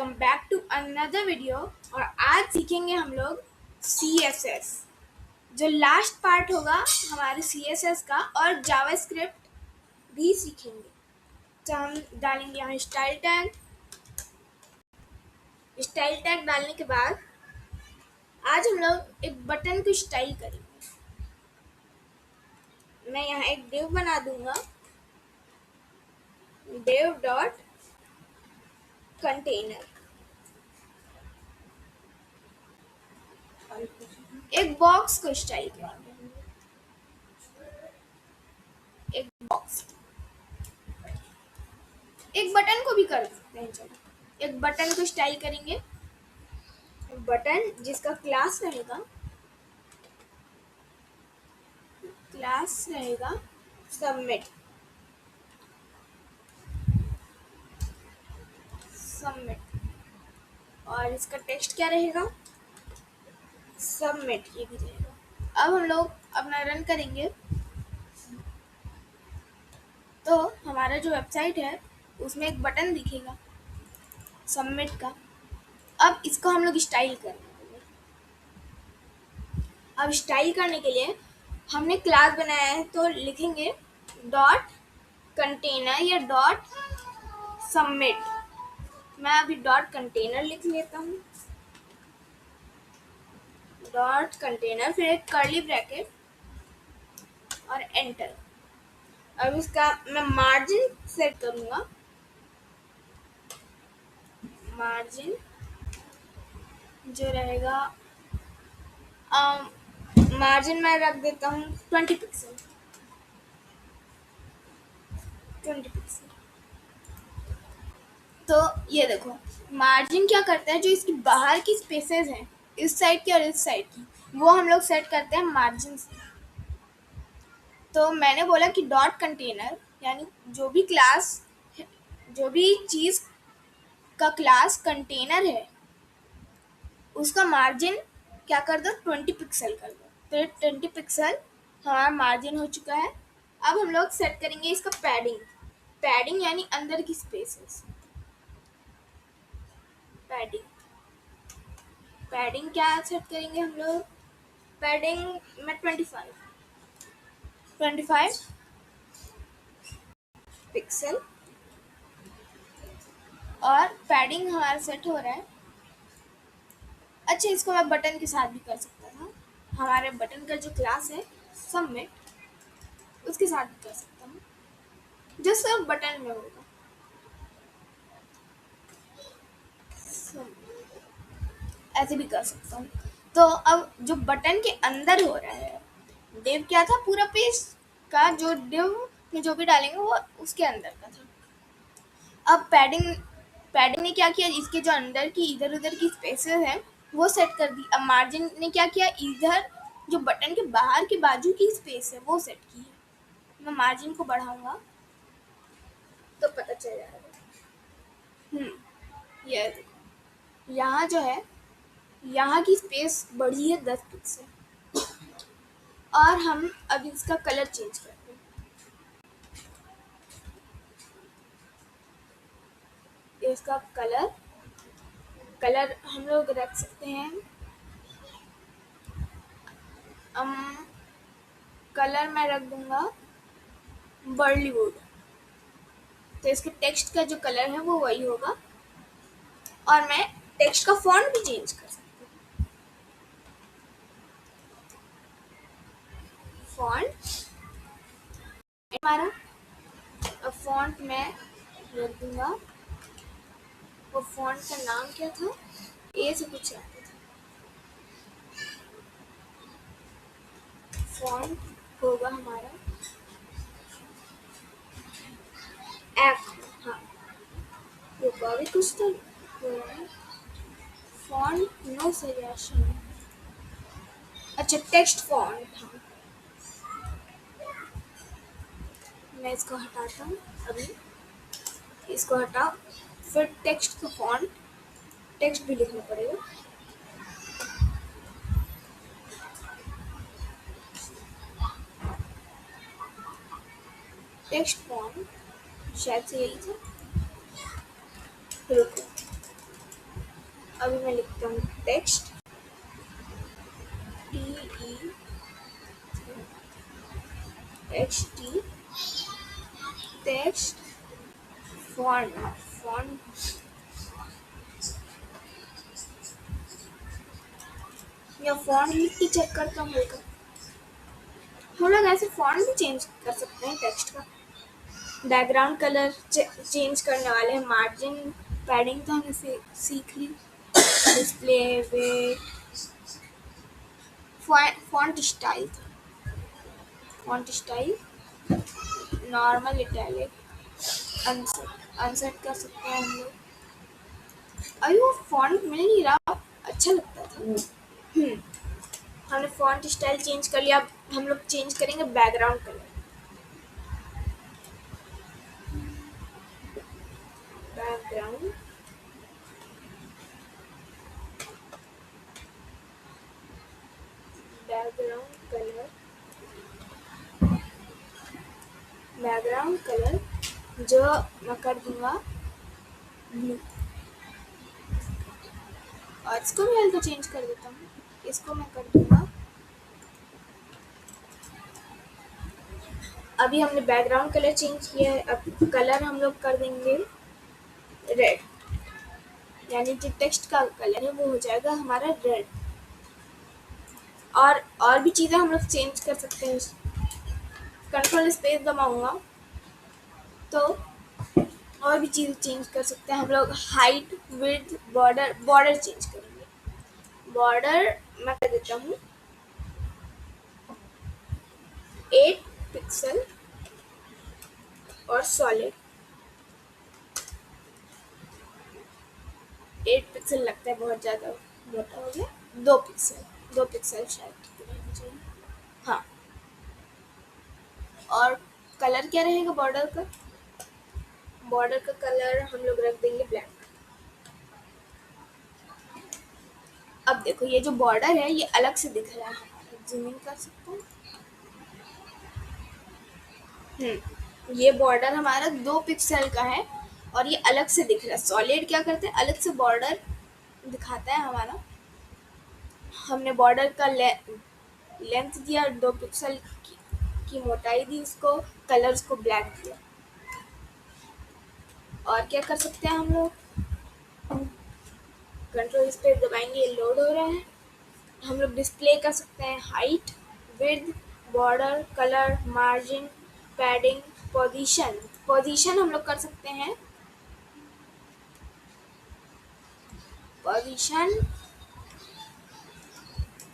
Welcome back to another video. और आज सीखेंगे हम लोग CSS। जो लास्ट पार्ट होगा हमारे CSS का, और जावास्क्रिप्ट भी सीखेंगे। तो हम डालेंगे यहाँ स्टाइल टैग। स्टाइल टैग डालने के बाद आज हम लोग एक बटन को स्टाइल करेंगे। मैं यहाँ एक डिव बना दूंगा, डिव डॉट कंटेनर। एक बॉक्स को स्टाइल करेंगे, एक बॉक्स। एक बटन को भी कर सकते हैं। चलो एक बटन को स्टाइल करेंगे। बटन जिसका क्लास रहेगा सबमिट। और इसका टेक्स्ट क्या रहेगा? सबमिट। ये भी रहेगा। अब हम लोग अपना रन करेंगे तो हमारा जो वेबसाइट है उसमें एक बटन दिखेगा सबमिट का। अब इसको हम लोग स्टाइल करेंगे। अब स्टाइल करने के लिए हमने क्लास बनाया है तो लिखेंगे डॉट कंटेनर या डॉट सबमिट। मैं अभी डॉट कंटेनर लिख लेता हूँ, डॉट कंटेनर, फिर एक कर्ली ब्रैकेट और एंटर। अब इसका मैं मार्जिन सेट करूँगा। मार्जिन जो रहेगा मार्जिन मैं रख देता हूँ 20 पिक्सल। तो ये देखो मार्जिन क्या करता है, जो इसकी बाहर की स्पेसेस हैं इस साइड की और इस साइड की, वो हम लोग सेट करते हैं मार्जिन से। तो मैंने बोला कि डॉट कंटेनर यानी जो भी चीज़ का क्लास कंटेनर है उसका मार्जिन क्या कर दो, 20 पिक्सल कर दो। तो 20 पिक्सल हमारा मार्जिन हो चुका है। अब हम लोग सेट करेंगे इसका पैडिंग यानी अंदर की स्पेसेस। पैडिंग क्या सेट करेंगे हम लोग? पैडिंग में 25 पिक्सल। और पैडिंग हमारा सेट हो रहा है। अच्छा, इसको मैं बटन के साथ भी कर सकता था। हमारे बटन का जो क्लास है सबमिट, उसके साथ भी कर सकता हूँ, जो सिर्फ बटन में होगा। ऐसे भी कर सकता हूँ। तो अब जो बटन के अंदर हो रहा है, डिव क्या था, पूरा पेज का जो डिव में जो भी डालेंगे वो उसके अंदर का था। अब पैडिंग ने क्या किया, इसके जो अंदर की इधर उधर की स्पेसेस हैं वो सेट कर दी। अब मार्जिन ने क्या किया, इधर जो बटन के बाहर की बाजू की स्पेस है वो सेट की है। मैं मार्जिन को बढ़ाऊंगा तो पता चल जाएगा। ये देखो यहाँ जो है, यहाँ की स्पेस बढ़ी है 10 पिक्सल। और हम अब इसका कलर चेंज करते हैं। इसका कलर हम लोग रख सकते हैं। कलर मैं रख दूंगा बॉलीवुड। तो इसके टेक्स्ट का जो कलर है वो वही होगा। और मैं टेक्स्ट का फॉन्ट भी चेंज कर सकती हूँ। फॉन्ट हमारा, अब फॉन्ट मैं रख दूंगा, वो फॉन्ट का नाम क्या था, ए से कुछ आता था। फॉन्ट होगा हमारा एफ। हाँ, रुको अभी कुछ तो फॉन्ट नो सजेशन। अच्छा, टेक्स्ट फॉन्ट। हाँ, मैं इसको हटाता हूँ अभी। इसको हटाओ, फिर टेक्स्ट का फॉन्ट, टेक्स्ट भी लिखना पड़ेगा। टेक्स्ट फॉन्ट शायद से यही था। रुको, अभी मैं लिखता हूँ text, TE XT, text, font, font या फॉन्ट लिख के चेक करता हूँ हल्का। हम लोग ऐसे फॉन्ट भी चेंज कर सकते हैं टेक्स्ट का। बैकग्राउंड कलर चेंज करने वाले हैं, मार्जिन, पैडिंग तो हमने सीख ली, display, weight, font style, normal, italic, unset कर सकते हैं हम लोग। अभी वो फॉन्ट मिल नहीं रहा, अच्छा लगता था। हमने फॉन्ट स्टाइल चेंज कर लिया। अब हम लोग चेंज करेंगे बैकग्राउंड कलर। बैकग्राउंड कलर जो मैं कर दूंगा ब्लू, और इसको भी हल्का चेंज कर देता हूँ। इसको मैं कर दूंगा, अभी हमने बैकग्राउंड कलर चेंज किया है। अब कलर हम लोग कर देंगे रेड, यानी जो टेक्स्ट का कलर है वो हो जाएगा हमारा रेड। और भी चीज़ें हम लोग चेंज कर सकते हैं। कंट्रोल स्पेस दबाऊंगा तो और भी चीज़ चेंज कर सकते हैं हम लोग। हाइट, विड्थ, बॉर्डर चेंज करेंगे। बॉर्डर मैं कर देता हूँ 8 पिक्सल और सॉलिड। 8 पिक्सल लगता है बहुत ज़्यादा मोटा हो गया, 2 पिक्सल शायद रहना चाहिए। हाँ, और कलर क्या रहेगा बॉर्डर का? बॉर्डर का कलर हम लोग रख देंगे ब्लैक। अब देखो ये जो बॉर्डर है ये अलग से दिख रहा है, जूम इन कर सकते हैं। ये बॉर्डर हमारा 2 पिक्सल का है और ये अलग से दिख रहा है। सॉलिड क्या करते हैं, अलग से बॉर्डर दिखाता है हमारा। हमने बॉर्डर का लेंथ दिया, 2 पिक्सल की मोटाई दी उसको, कलर उसको ब्लैक दिया। और क्या कर सकते हैं हम लोग, कंट्रोल स्पेस दबाएंगे, ये लोड हो रहा है। हम लोग डिस्प्ले कर सकते हैं height, width, border, colour, margin, padding, position हम लोग कर सकते हैं। पोजीशन,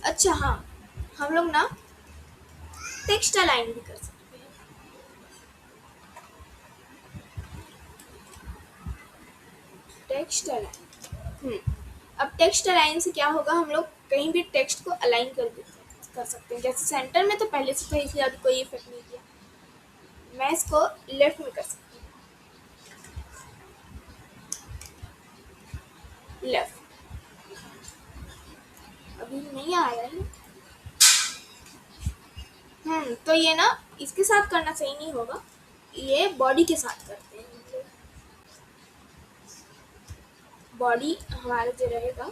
अच्छा हाँ, हम लोग ना टेक्स्ट अलाइन भी कर सकते हैं। टेक्स्ट अलाइन, अब टेक्स्ट अलाइन से क्या होगा, हम लोग कहीं भी टेक्स्ट को अलाइन कर सकते हैं। जैसे सेंटर में तो पहले से था इसलिए अभी कोई इफेक्ट नहीं किया। मैं इसको लेफ्ट में कर सकती हूँ, लेफ्ट। अभी नहीं आ रहा है। तो ये ना इसके साथ करना सही नहीं होगा, ये बॉडी के साथ करते हैं। बॉडी हमारा जो रहेगा,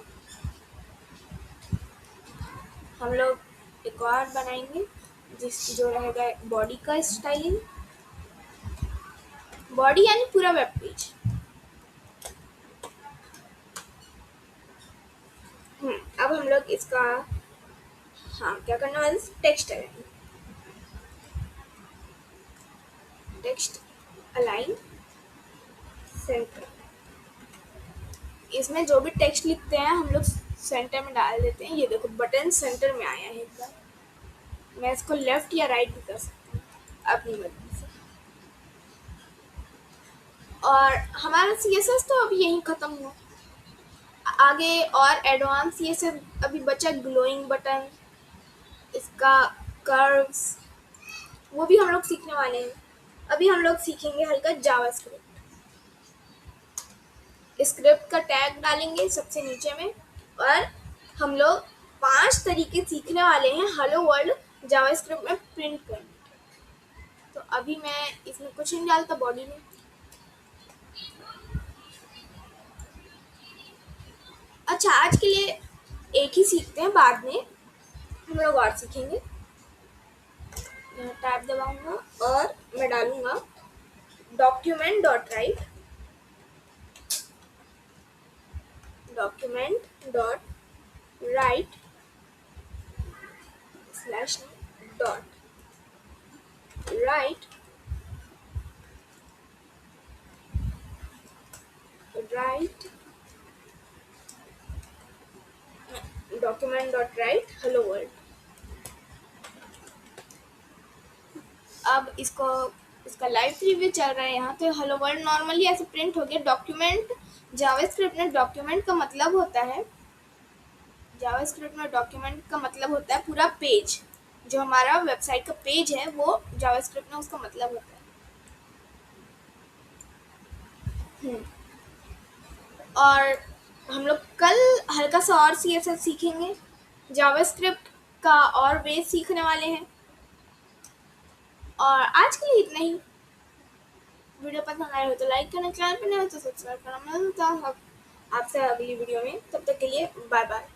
हम लोग एक और बनाएंगे जो रहेगा बॉडी का स्टाइलिंग। बॉडी यानी पूरा वेब पेज। अब हम लोग इसका क्या करने वाले, text align. Text align centre, इसमें जो भी टेक्स्ट लिखते हैं हम लोग सेंटर में डाल देते हैं। ये देखो बटन सेंटर में आया है एक बार। मैं इसको लेफ्ट या राइट भी कर सकती हूँ अपनी मर्जी से। और हमारा CSS तो अभी यहीं ख़त्म हुआ। आगे और एडवांस CSS अभी बचा, ग्लोइंग बटन, इसका कर्व्स, वो भी हम लोग सीखने वाले हैं। अभी हम लोग सीखेंगे हल्का जावास्क्रिप्ट। स्क्रिप्ट का टैग डालेंगे सबसे नीचे में, और हम लोग 5 तरीके सीखने वाले हैं हेलो वर्ल्ड जावास्क्रिप्ट में प्रिंट करने के। तो अभी मैं इसमें कुछ नहीं डालता बॉडी में। अच्छा, आज के लिए एक ही सीखते हैं, बाद में हम लोग और सीखेंगे। यहाँ टैब दबाऊंगा और मैं डालूंगा document.write, document.write slash dot write document.write hello world। अब इसका लाइव रिव्यू चल रहा है यहाँ, तो हेलो वर्ल्ड नॉर्मली ऐसे प्रिंट हो गया। डॉक्यूमेंट जावास्क्रिप्ट में डॉक्यूमेंट का मतलब होता है, जावास्क्रिप्ट में डॉक्यूमेंट का मतलब होता है पूरा पेज, जो हमारा वेबसाइट का पेज है वो जावास्क्रिप्ट में उसका मतलब होता है। और हम लोग कल हल्का सा और CSS सीखेंगे, जावास्क्रिप्ट का और बेस सीखने वाले हैं। और आज के लिए इतना ही। वीडियो पसंद आया हो तो लाइक करना, चैनल पर नए हो तो सब्सक्राइब करना। मैं मिलता हूँ आपसे अगली वीडियो में, तब तक के लिए बाय बाय।